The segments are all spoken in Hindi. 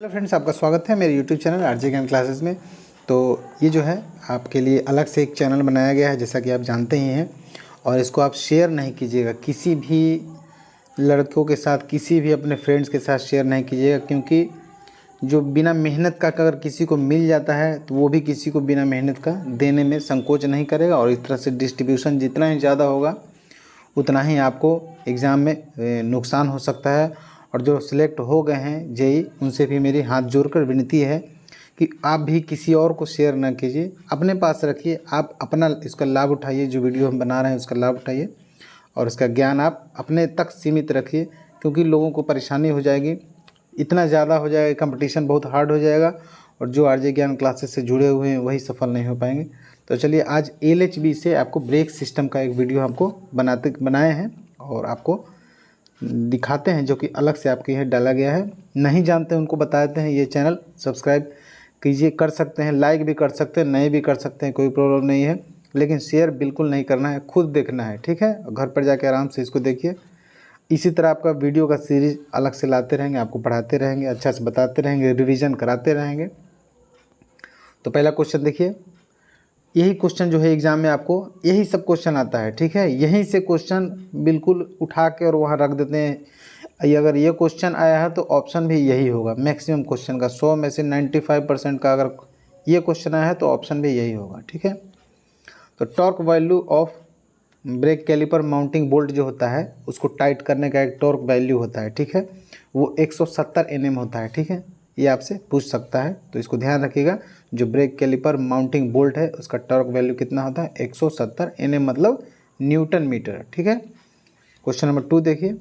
हेलो फ्रेंड्स, आपका स्वागत है मेरे यूट्यूब चैनल आरजे ज्ञान क्लासेस में। तो ये जो है आपके लिए अलग से एक चैनल बनाया गया है, जैसा कि आप जानते ही हैं। और इसको आप शेयर नहीं कीजिएगा किसी भी लड़कों के साथ, किसी भी अपने फ्रेंड्स के साथ शेयर नहीं कीजिएगा, क्योंकि जो बिना मेहनत का अगर किसी को मिल जाता है तो वो भी किसी को बिना मेहनत का देने में संकोच नहीं करेगा। और इस तरह से डिस्ट्रीब्यूशन जितना ही ज़्यादा होगा उतना ही आपको एग्ज़ाम में नुकसान हो सकता है। और जो सिलेक्ट हो गए हैं जेई, उनसे भी मेरी हाथ जोड़कर विनती है कि आप भी किसी और को शेयर ना कीजिए, अपने पास रखिए। आप अपना इसका लाभ उठाइए, जो वीडियो हम बना रहे हैं उसका लाभ उठाइए और इसका ज्ञान आप अपने तक सीमित रखिए, क्योंकि लोगों को परेशानी हो जाएगी, इतना ज़्यादा हो जाएगा, कंपटीशन बहुत हार्ड हो जाएगा और जो आरजे ज्ञान क्लासेस से जुड़े हुए हैं वही सफल नहीं हो पाएंगे। तो चलिए, आज एलएचबी से आपको ब्रेक सिस्टम का एक वीडियो हमको बनाए हैं और आपको दिखाते हैं, जो कि अलग से आपके यहाँ डाला गया है। नहीं जानते उनको बताते हैं। ये चैनल सब्सक्राइब कीजिए, कर सकते हैं, लाइक भी कर सकते हैं, नहीं भी कर सकते हैं, कोई प्रॉब्लम नहीं है, लेकिन शेयर बिल्कुल नहीं करना है, खुद देखना है, ठीक है। घर पर जाके आराम से इसको देखिए। इसी तरह आपका वीडियो का सीरीज अलग से लाते रहेंगे, आपको पढ़ाते रहेंगे, अच्छा से बताते रहेंगे, रिविज़न कराते रहेंगे। तो पहला क्वेश्चन देखिए। यही क्वेश्चन जो है एग्ज़ाम में आपको यही सब क्वेश्चन आता है, ठीक है। यहीं से क्वेश्चन बिल्कुल उठा के और वहाँ रख देते हैं। अगर ये क्वेश्चन आया है तो ऑप्शन भी यही होगा। मैक्सिमम क्वेश्चन का 100 में से 95% का अगर ये क्वेश्चन आया है तो ऑप्शन भी यही होगा, ठीक है। तो torque value of brake caliper mounting bolt जो होता है, उसको टाइट करने का एक टॉर्क वैल्यू होता है, ठीक है। वो 170 Nm होता है, ठीक है। ये आपसे पूछ सकता है, तो इसको ध्यान रखिएगा। जो ब्रेक कैलिपर माउंटिंग बोल्ट है उसका टॉर्क वैल्यू कितना होता है? 170 Nm, मतलब न्यूटन मीटर, ठीक है। क्वेश्चन नंबर 2 देखिए।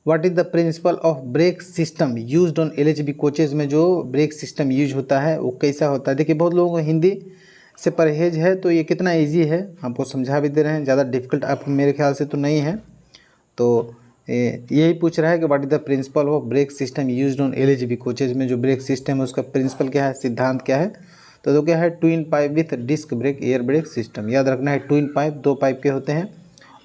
What is the principle of brake system used on LHB coaches में जो ब्रेक सिस्टम यूज होता है वो कैसा होता है? देखिए, बहुत लोगों को हिंदी से परहेज है, तो ये कितना इजी है आपको समझा भी दे रहे हैं। ज़्यादा डिफिकल्ट आप मेरे ख्याल से तो नहीं है। तो यही पूछ रहा है कि what is the principle of brake system used on LHB coaches में जो ब्रेक सिस्टम है उसका प्रिंसिपल क्या है, सिद्धांत क्या है? तो क्या है? Twin pipe with disc brake air brake system. याद रखना है, ट्विन पाइप, दो पाइप के होते हैं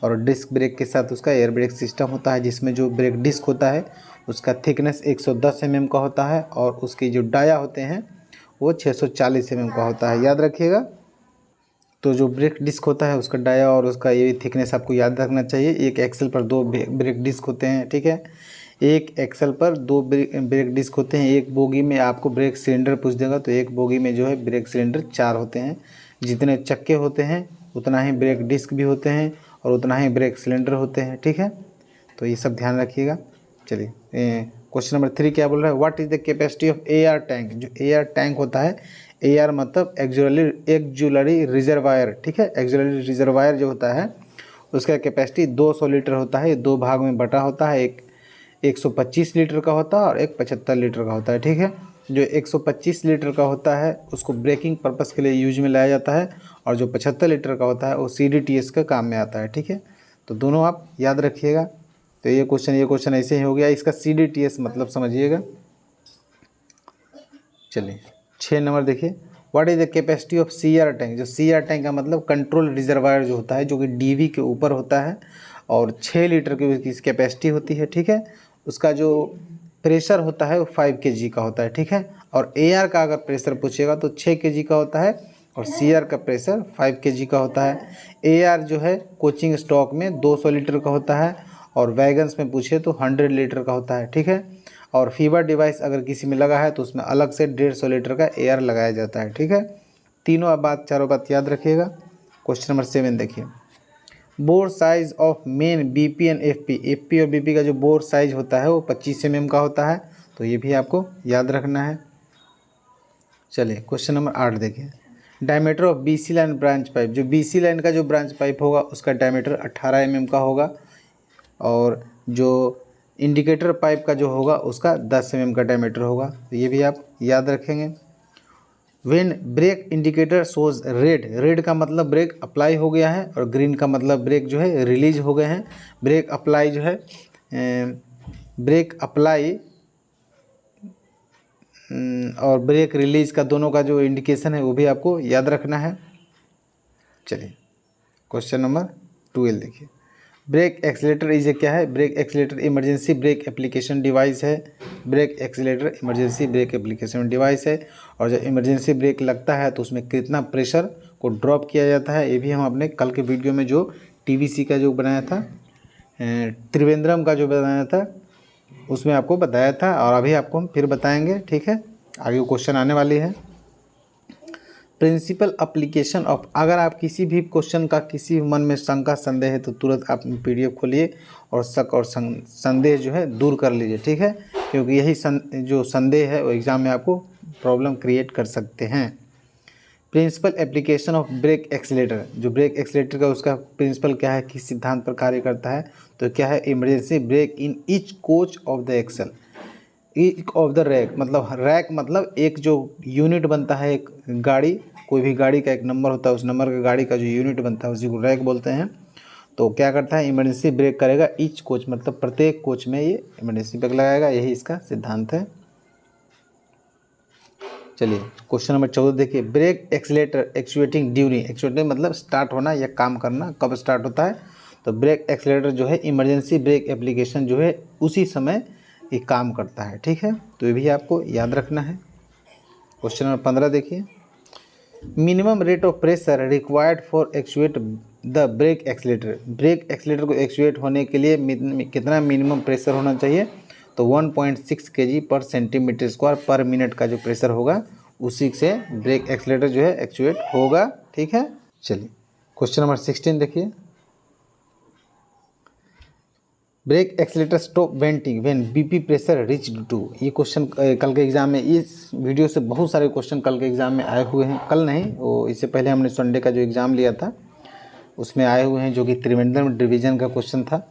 और डिस्क ब्रेक के साथ उसका एयर ब्रेक सिस्टम होता है, जिसमें जो ब्रेक डिस्क होता है उसका थिकनेस 110 mm का होता है और उसकी जो डाया होते हैं वो 640 mm का होता है, याद रखिएगा। तो जो ब्रेक डिस्क होता है उसका डाया और उसका ये थिकनेस आपको याद रखना चाहिए। एक एक्सल पर दो ब्रेक डिस्क होते हैं, ठीक है। एक एक्सल पर दो ब्रेक डिस्क होते हैं। एक बोगी में आपको ब्रेक सिलेंडर पूछ देगा, तो एक बोगी में जो है ब्रेक सिलेंडर 4 होते हैं। जितने चक्के होते हैं उतना ही ब्रेक डिस्क भी होते हैं और उतना ही ब्रेक सिलेंडर होते हैं, ठीक है। तो ये सब ध्यान रखिएगा। चलिए, क्वेश्चन नंबर 3 क्या बोल रहा है? What is the capacity of AR tank? जो एआर टैंक होता है, एआर मतलब एक्जुलरी रिजर्वायर, ठीक है। एक्जुलरी रिजर्वायर जो होता है उसका कैपेसिटी 200 लीटर होता है। ये दो भाग में बटा होता है, एक 125 लीटर का होता है और एक 75 लीटर का होता है, ठीक है। जो 125 लीटर का होता है उसको ब्रेकिंग पर्पस के लिए यूज में लाया जाता है और जो 75 लीटर का होता है वो CDTS के काम में आता है, ठीक है। तो दोनों आप याद रखिएगा। तो ये क्वेश्चन ऐसे ही हो गया। इसका CDTS मतलब समझिएगा। चलिए, 6 नंबर देखिए। What is the capacity of CR tank? जो CR टैंक का मतलब कंट्रोल रिजर्वायर जो होता है, जो कि DV के ऊपर होता है और 6 लीटर की उसकी कैपेसिटी होती है, ठीक है। उसका जो प्रेशर होता है वो 5 kg का होता है, ठीक है। और AR का अगर प्रेशर पूछेगा तो 6 kg का होता है और CR का प्रेशर 5 kg का होता है। AR जो है कोचिंग स्टॉक में 200 लीटर का होता है और वैगन्स में पूछे तो 100 लीटर का होता है, ठीक है। और फीवर डिवाइस अगर किसी में लगा है तो उसमें अलग से 150 लीटर का एयर लगाया जाता है, ठीक है। चारों बात याद रखिएगा। क्वेश्चन नंबर 7 देखिए। Bore size of main BP and FP और BP का जो बोर साइज होता है वो 25 mm का होता है, तो ये भी आपको याद रखना है। चलिए, क्वेश्चन नंबर 8 देखिए। Diameter of BC line branch pipe. जो BC लाइन का जो ब्रांच पाइप होगा उसका डायमीटर 18 mm का होगा और जो इंडिकेटर पाइप का जो होगा उसका 10 mm का डायमीटर होगा, तो ये भी आप याद रखेंगे। When brake indicator shows red का मतलब ब्रेक अप्लाई हो गया है और ग्रीन का मतलब ब्रेक जो है रिलीज हो गए हैं। ब्रेक अप्लाई जो है ब्रेक अप्लाई और ब्रेक रिलीज का दोनों का जो इंडिकेशन है वो भी आपको याद रखना है। चलिए, क्वेश्चन नंबर 12 देखिए। ब्रेक एक्सीलेटर इज क्या है, brake accelerator emergency brake application device है। Brake accelerator emergency brake application device है। और जब इमरजेंसी ब्रेक लगता है तो उसमें कितना प्रेशर को ड्रॉप किया जाता है, ये भी हम अपने कल के वीडियो में जो टीवीसी का जो बनाया था, त्रिवेंद्रम का जो बनाया था, उसमें आपको बताया था, और अभी आपको हम फिर बताएंगे। ठीक है, आगे क्वेश्चन आने वाली है। प्रिंसिपल एप्लीकेशन ऑफ, अगर आप किसी भी क्वेश्चन का किसी मन में शंका संदेह है तो तुरंत आप पीडीएफ खोलिए और शक और संदेह जो है दूर कर लीजिए। ठीक है, क्योंकि यही जो संदेह है वो एग्ज़ाम में आपको प्रॉब्लम क्रिएट कर सकते हैं। Principle application of brake accelerator, जो ब्रेक एक्सीलेटर का उसका प्रिंसिपल क्या है, किस सिद्धांत पर कार्य करता है, तो क्या है, emergency brake in each coach of the axle, each of the rack, मतलब रैक मतलब एक जो यूनिट बनता है, एक गाड़ी, कोई भी गाड़ी का एक नंबर होता है, उस नंबर का गाड़ी का जो यूनिट बनता है उसी को रैक बोलते हैं। तो क्या करता है, इमरजेंसी ब्रेक करेगा ईच कोच, मतलब प्रत्येक कोच में ये इमरजेंसी ब्रेक लगाएगा, यही इसका सिद्धांत है। चलिए क्वेश्चन नंबर 14 देखिए, brake accelerator actuating during, actuating मतलब स्टार्ट होना या काम करना, कब स्टार्ट होता है, तो ब्रेक एक्सीलेटर जो है इमरजेंसी ब्रेक एप्लीकेशन जो है उसी समय ये काम करता है। ठीक है, तो ये भी आपको याद रखना है। क्वेश्चन नंबर 15 देखिए, minimum rate of pressure required for actuate the brake accelerator, brake accelerator को एक्चुएट होने के लिए कितना मिनिमम प्रेशर होना चाहिए, तो 1.6 kg पर सेंटीमीटर स्क्वायर पर मिनट का जो प्रेशर होगा उसी से ब्रेक एक्सीलेटर जो है एक्चुएट होगा। ठीक है, चलिए क्वेश्चन नंबर 16 देखिए, brake accelerator stop venting when BP pressure reached to, ये क्वेश्चन कल के एग्जाम में, इस वीडियो से बहुत सारे क्वेश्चन कल के एग्जाम में आए हुए हैं, कल नहीं वो इससे पहले हमने संडे का जो एग्ज़ाम लिया था उसमें आए हुए हैं, जो कि त्रिवेंद्रम डिवीज़न का क्वेश्चन था।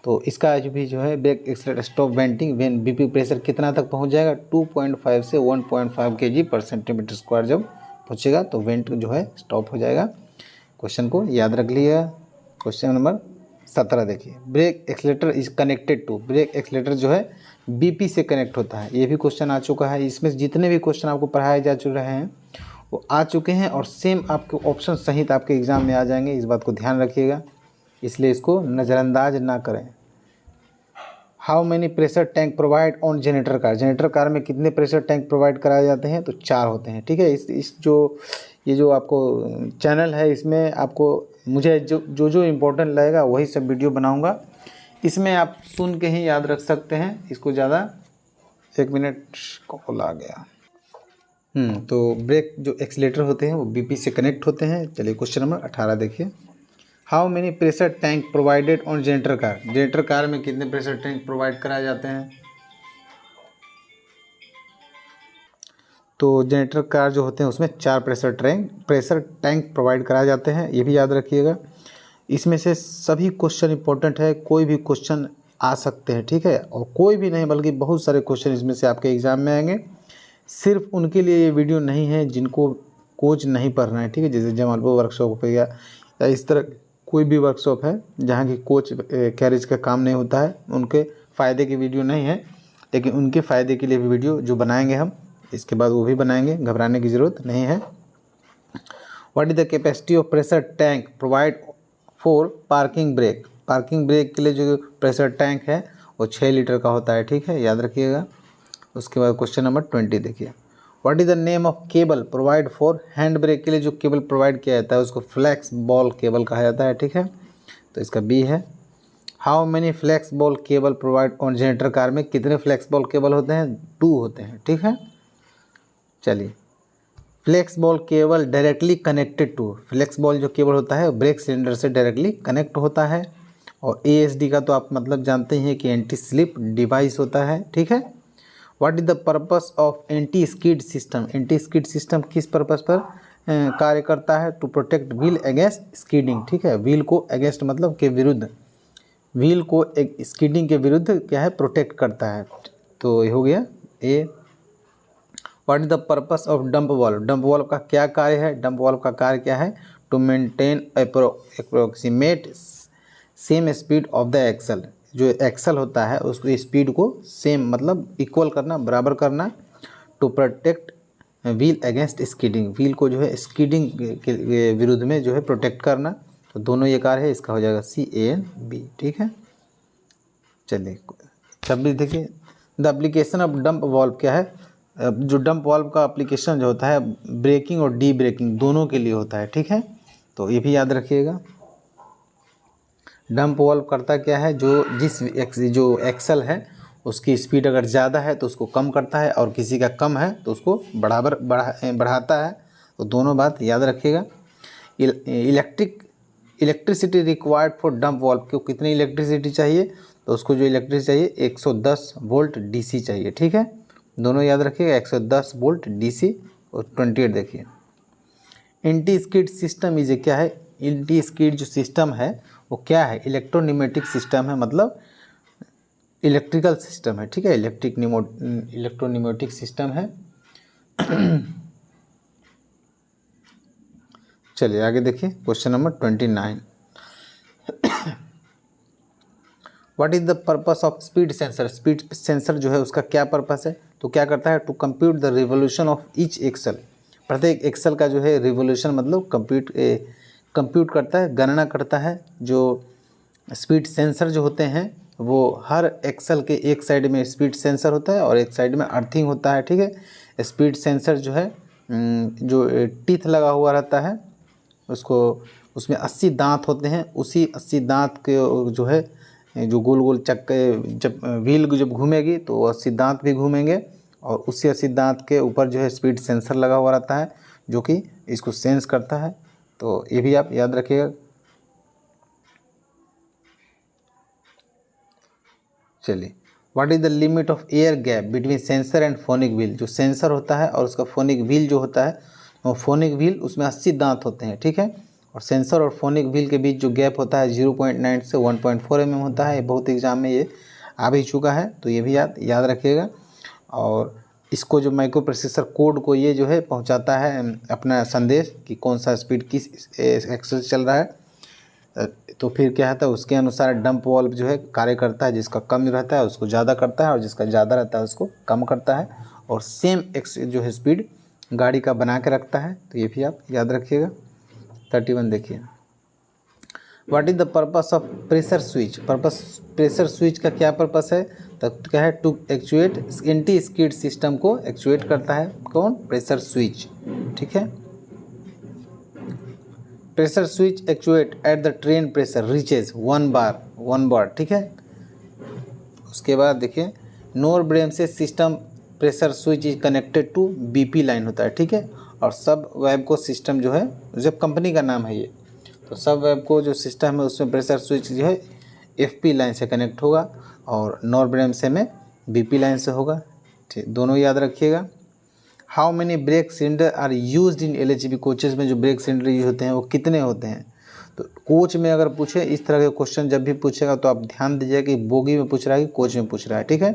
तो इसका आज भी जो है brake accelerator stop venting when BP pressure कितना तक पहुंच जाएगा, 2.5 से 1.5 kg पर सेंटीमीटर स्क्वायर जब पहुंचेगा तो वेंट जो है स्टॉप हो जाएगा। क्वेश्चन को याद रख लिया। क्वेश्चन नंबर 17 देखिए, brake accelerator is connected to, brake accelerator जो है बीपी से कनेक्ट होता है, ये भी क्वेश्चन आ चुका है। इसमें जितने भी क्वेश्चन आपको पढ़ाए जा चुके हैं वो आ चुके हैं और सेम आपके ऑप्शन सहित आपके एग्ज़ाम में आ जाएंगे, इस बात को ध्यान रखिएगा, इसलिए इसको नज़रअंदाज ना करें। How many pressure tank provide on generator car, generator car में कितने प्रेशर टैंक प्रोवाइड कराए जाते हैं, तो 4 होते हैं। ठीक है, इस ये जो आपको चैनल है इसमें आपको मुझे जो इम्पोर्टेंट लगेगा वही सब वीडियो बनाऊंगा, इसमें आप सुन के ही याद रख सकते हैं, इसको ज़्यादा, 1 मिनट कॉल आ गया। तो ब्रेक जो एक्सीलेटर होते हैं वो बीपी से कनेक्ट होते हैं। चलिए क्वेश्चन नंबर 18 देखिए, how many pressure tank provided on generator car, generator car में कितने प्रेशर टैंक प्रोवाइड कराए जाते हैं, तो जनरेटर कार जो होते हैं उसमें 4 प्रेशर टैंक प्रोवाइड कराए जाते हैं, ये भी याद रखिएगा। इसमें से सभी क्वेश्चन इंपॉर्टेंट है, कोई भी क्वेश्चन आ सकते हैं। ठीक है, और कोई भी नहीं बल्कि बहुत सारे क्वेश्चन इसमें से आपके एग्ज़ाम में आएंगे, सिर्फ उनके लिए ये वीडियो नहीं है जिनको कोच नहीं पढ़ना है। ठीक है, जैसे जमालपुर वर्कशॉप हो गया या इस तरह कोई भी वर्कशॉप है जहाँ की कोच कैरेज का काम नहीं होता है, उनके फ़ायदे की वीडियो नहीं है, लेकिन उनके फ़ायदे के लिए भी वीडियो जो बनाएंगे हम इसके बाद वो भी बनाएंगे, घबराने की ज़रूरत नहीं है। What is the capacity of pressure tank provide for parking brake, parking brake के लिए जो प्रेशर टैंक है वो 6 लीटर का होता है। ठीक है, याद रखिएगा। उसके बाद क्वेश्चन नंबर 20 देखिए, what is the name of cable provide for hand brake के लिए जो केबल प्रोवाइड किया जाता है उसको फ्लैक्स बॉल केबल कहा जाता है। ठीक है, तो इसका बी है। How many flex ball cable provide on generator car में कितने फ्लैक्स बॉल केबल होते हैं, 2 होते हैं। ठीक है, चलिए flex ball cable directly connected to, flex ball जो केबल होता है ब्रेक सिलेंडर से डायरेक्टली कनेक्ट होता है। और ASD का तो आप मतलब जानते ही हैं कि एंटी स्लिप डिवाइस होता है। ठीक है, what is the purpose of anti skid system, anti skid system किस पर्पस पर कार्य करता है, to protect wheel against skidding. ठीक है, व्हील को अगेंस्ट मतलब के विरुद्ध, व्हील को एक स्किडिंग के विरुद्ध क्या है, प्रोटेक्ट करता है। तो ये हो गया A. What is the purpose of dump valve, dump valve का क्या कार्य है, डंप वाल्व का कार्य क्या है, to maintain approximate same speed of the axle, जो एक्सल होता है उसको स्पीड को सेम मतलब इक्वल करना, बराबर करना, to protect wheel against skidding, wheel को जो है स्किडिंग के विरुद्ध में जो है प्रोटेक्ट करना, तो दोनों ये कार है, इसका हो जाएगा CANB। ठीक है, चलिए 26 देखिए, the application of dump valve क्या है। जो डंप वाल्व का एप्लीकेशन जो होता है ब्रेकिंग और डी ब्रेकिंग दोनों के लिए होता है। ठीक है, तो ये भी याद रखिएगा। डंप वाल्व करता क्या है, जो एक्सल है उसकी स्पीड अगर ज़्यादा है तो उसको कम करता है, और किसी का कम है तो उसको बढ़ाता है। तो दोनों बात याद रखिएगा। Electricity required for dump valve को कितनी इलेक्ट्रिसिटी चाहिए, तो उसको जो इलेक्ट्रिसिटी चाहिए 110 वोल्ट DC चाहिए। ठीक है, दोनों याद रखिएगा, 110 वोल्ट DC। और 28 देखिए, एंटी स्किड सिस्टम इज क्या है। एंटी स्किड जो सिस्टम है वो क्या है, इलेक्ट्रोन्यूमेटिक सिस्टम है, मतलब इलेक्ट्रिकल सिस्टम है। ठीक है, इलेक्ट्रोन्यूमेटिक सिस्टम है। चलिए आगे देखिए, question number 29। What is the purpose of speed sensor. Speed sensor जो है उसका क्या पर्पस है, तो क्या करता है, to compute the revolution of each axle. प्रत्येक एक्सल का जो है रिवोल्यूशन मतलब कंप्यूट करता है, गणना करता है। जो स्पीड सेंसर जो होते हैं वो हर एक्सल के एक साइड में स्पीड सेंसर होता है और एक साइड में अर्थिंग होता है। ठीक है, स्पीड सेंसर जो है जो टीथ लगा हुआ रहता है उसको, उसमें 80 दांत होते हैं। उसी 80 दांत के जो है जो गोल गोल चक्के, जब व्हील जब घूमेगी तो 80 दांत भी घूमेंगे, और उसी 80 दांत के ऊपर जो है स्पीड सेंसर लगा हुआ रहता है जो कि इसको सेंस करता है। तो ये भी आप याद रखिएगा। चलिए, what is the limit of air gap between sensor and phonic wheel. जो सेंसर होता है और उसका फोनिक व्हील जो होता है, वो फोनिक व्हील उसमें 80 दांत होते हैं। ठीक है, और सेंसर और फोनिक व्हील के बीच जो गैप होता है 0.9 से 1.4 mm होता है। बहुत एग्जाम में ये आ भी चुका है, तो ये भी याद रखिएगा। और इसको जो माइक्रो प्रोसेसर कोड को ये जो है पहुंचाता है अपना संदेश कि कौन सा स्पीड किस एक्सेस चल रहा है, तो फिर क्या होता है उसके अनुसार डंप वाल्व जो है कार्य करता है। जिसका कम रहता है उसको ज़्यादा करता है, और जिसका ज़्यादा रहता है उसको कम करता है, और सेम जो है स्पीड गाड़ी का बना के रखता है। तो ये भी आप याद रखिएगा। 31 देखिए, what is the purpose of pressure switch. Pressure switch का क्या पर्पस है, तो क्या है, to actuate anti skid system को एक्चुएट करता है। कौन, प्रेशर स्विच। ठीक है, pressure switch actuate at the train pressure reaches 1 bar. ठीक है, उसके बाद देखिए, नोर ब्रेम से system pressure switch is connected to BP line होता है। ठीक है, और सब वेब को सिस्टम जो है, जब कंपनी का नाम है ये, तो सब वेब को जो सिस्टम है उसमें प्रेशर स्विच जो है FP लाइन से कनेक्ट होगा, और नोर ब्रेम से में BP लाइन से होगा। ठीक, दोनों याद रखिएगा। How many brake cylinder are used in LHB coaches में जो ब्रेक सिलेंडर यूज होते हैं वो कितने होते हैं। तो कोच में अगर पूछे इस तरह के क्वेश्चन जब भी पूछेगा तो आप ध्यान दीजिए कि बोगी में पूछ रहा है कि कोच में पूछ रहा है। ठीक है,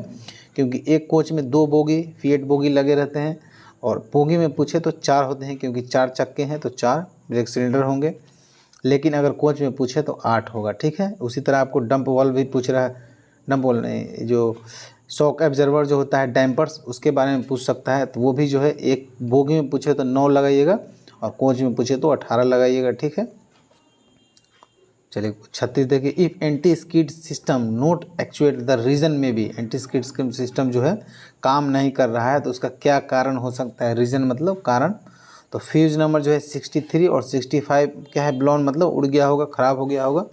क्योंकि एक कोच में 2 बोगी फीएट बोगी लगे रहते हैं, और बोगी में पूछे तो 4 होते हैं, क्योंकि 4 चक्के हैं तो 4 ब्रेक सिलेंडर होंगे। लेकिन अगर कोच में पूछे तो 8 होगा। ठीक है, उसी तरह आपको डंप वाल्व भी पूछ रहा है, डंप वाल्व नहीं, जो शॉक एब्जर्वर जो होता है डैम्पर्स, उसके बारे में पूछ सकता है। तो वो भी जो है एक बोगी में पूछे तो 9 लगाइएगा, और कोच में पूछे तो 18 लगाइएगा। ठीक है, चलिए 36 देखिए, if anti skid system note actuate the reason में भी। एंटी स्किड सिस्टम जो है काम नहीं कर रहा है तो उसका क्या कारण हो सकता है, रीज़न मतलब कारण। तो फ्यूज नंबर जो है 63 और 65 क्या है, ब्लॉन मतलब उड़ गया होगा, ख़राब हो गया होगा,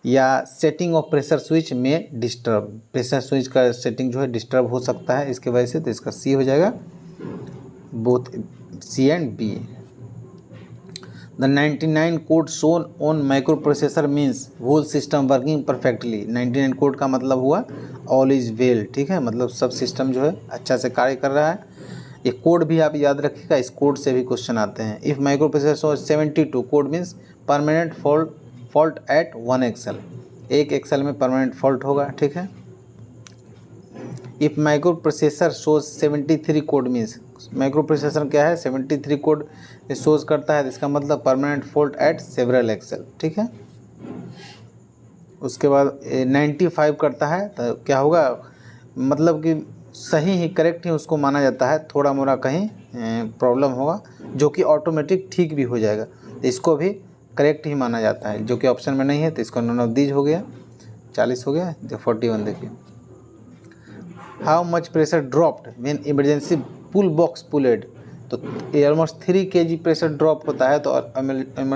या सेटिंग ऑफ प्रेशर स्विच में डिस्टर्ब। प्रेशर स्विच का सेटिंग जो है डिस्टर्ब हो सकता है इसके वजह से, तो इसका C हो जाएगा, both C and B। The 99 code shown on microprocessor means whole system working perfectly. 99 code का मतलब हुआ ऑल इज वेल। ठीक है, मतलब सब सिस्टम जो है अच्छा से कार्य कर रहा है। ये कोड भी आप याद रखिएगा, इस कोड से भी क्वेश्चन आते हैं। If microprocessor show 72 code means permanent fault at 1 axle, एक एक्सल में परमानेंट फॉल्ट होगा। ठीक है, if microprocessor shows 73 code means, microprocessor क्या है 73 कोड शोज करता है, तो इसका मतलब permanent fault at several axle. ठीक है, उसके बाद 95 करता है तो क्या होगा, मतलब कि सही ही करेक्ट ही उसको माना जाता है, थोड़ा मोड़ा कहीं प्रॉब्लम होगा जो कि ऑटोमेटिक ठीक भी हो जाएगा। तो इसको भी करेक्ट ही माना जाता है, जो कि ऑप्शन में नहीं है, तो इसको नॉन ऑफ दीज हो गया। 40 हो गया। जो 41 देखिए, how much pressure dropped when emergency pull box pulled, तो ऑलमोस्ट 3 kg प्रेशर ड्रॉप होता है, तो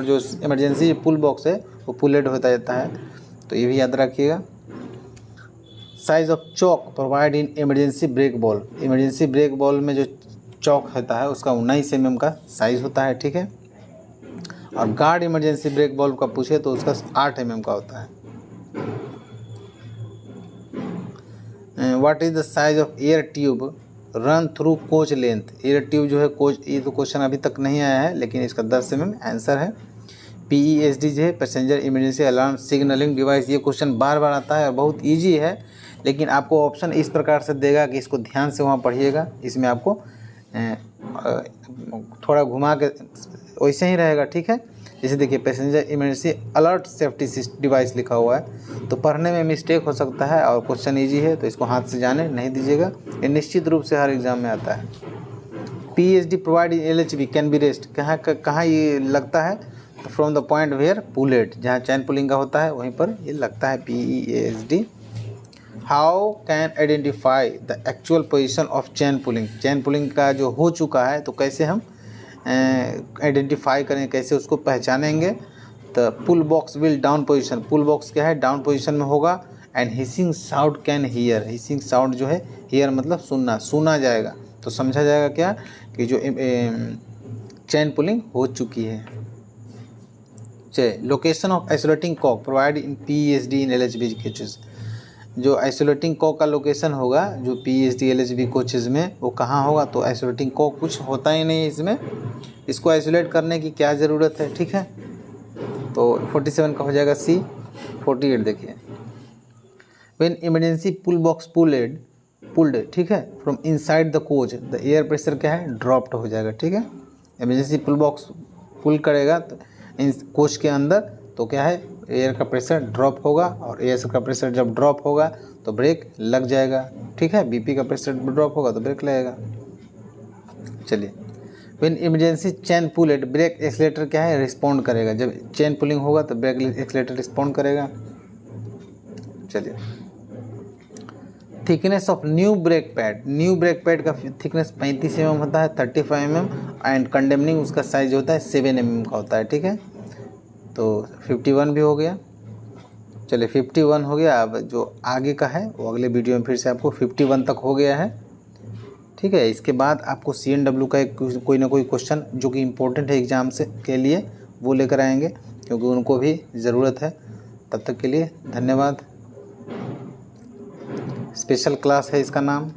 जो इमरजेंसी पुल बॉक्स है वो पुलेड होता जाता है, तो ये भी याद रखिएगा। Size of chalk provide in emergency brake ball, emergency brake ball में जो चौक होता है उसका 19 mm का साइज़ होता है, ठीक है। और गार्ड इमरजेंसी ब्रेक बॉल का पूछे तो उसका 8 mm का होता है। What is the size of air tube run through coach length, air tube जो है कोच, ये तो क्वेश्चन अभी तक नहीं आया है, लेकिन इसका 10 mm आंसर है। PESD जो है passenger emergency alarm signalling device, ये क्वेश्चन बार बार आता है और बहुत ईजी है, लेकिन आपको ऑप्शन इस प्रकार से देगा कि इसको ध्यान से वहाँ पढ़िएगा। इसमें आपको थोड़ा घुमा के वैसे ही रहेगा, ठीक है। जैसे देखिए passenger emergency alert safety device लिखा हुआ है, तो पढ़ने में मिस्टेक हो सकता है और क्वेश्चन इजी है, तो इसको हाथ से जाने नहीं दीजिएगा, ये निश्चित रूप से हर एग्जाम में आता है। PESD provide LHB can be rest, कहाँ ये लगता है, तो from the point where pulled, जहाँ चैन पुलिंग का होता है वहीं पर ये लगता है PESD। How can identify the actual position of chain pulling, chain pulling का जो हो चुका है तो कैसे हम आइडेंटिफाई करें, कैसे उसको पहचानेंगे, तो pull box will down position, pull box क्या है डाउन पोजीशन में होगा। And hissing sound can hear, hissing sound जो है हियर मतलब सुनना, सुना जाएगा, तो समझा जाएगा क्या कि जो चैन पुलिंग हो चुकी है। चलिए, location of isolating cock provide in PESD in LHB coaches, जो आइसोलेटिंग कॉक का लोकेशन होगा जो PESD LHB कोचेज में वो कहाँ होगा, तो आइसोलेटिंग कॉक कुछ होता ही नहीं इसमें, इसको आइसोलेट करने की क्या ज़रूरत है, ठीक है। तो 47 का हो जाएगा C। 48 देखिए, when emergency pull box pulled, ठीक है, from inside the coach the air pressure क्या है ड्रॉप्ड हो जाएगा, ठीक है। इमरजेंसी पुल बॉक्स पुल करेगा तो इन कोच के अंदर, तो क्या है एयर का प्रेशर ड्रॉप होगा, और एयर का प्रेशर जब ड्रॉप होगा तो ब्रेक लग जाएगा, ठीक है। BP का प्रेशर ड्रॉप होगा तो ब्रेक लगेगा। चलिए, when emergency chain pulled brake accelerator क्या है रिस्पॉन्ड करेगा, जब चैन पुलिंग होगा तो ब्रेक एक्सीलेटर रिस्पॉन्ड करेगा। चलिए, thickness of new brake pad, new brake pad का थिकनेस 35 mm होता है, 35 mm, एंड कंडेमनिंग उसका साइज होता है 7 mm का होता है, ठीक है। तो 51 भी हो गया। चलिए 51 हो गया। अब जो आगे का है वो अगले वीडियो में फिर से आपको 51 तक हो गया है, ठीक है। इसके बाद आपको CNW का एक कोई ना कोई क्वेश्चन जो कि इम्पोर्टेंट है एग्ज़ाम से के लिए वो लेकर आएंगे, क्योंकि उनको भी ज़रूरत है। तब तक के लिए धन्यवाद। स्पेशल क्लास है इसका नाम।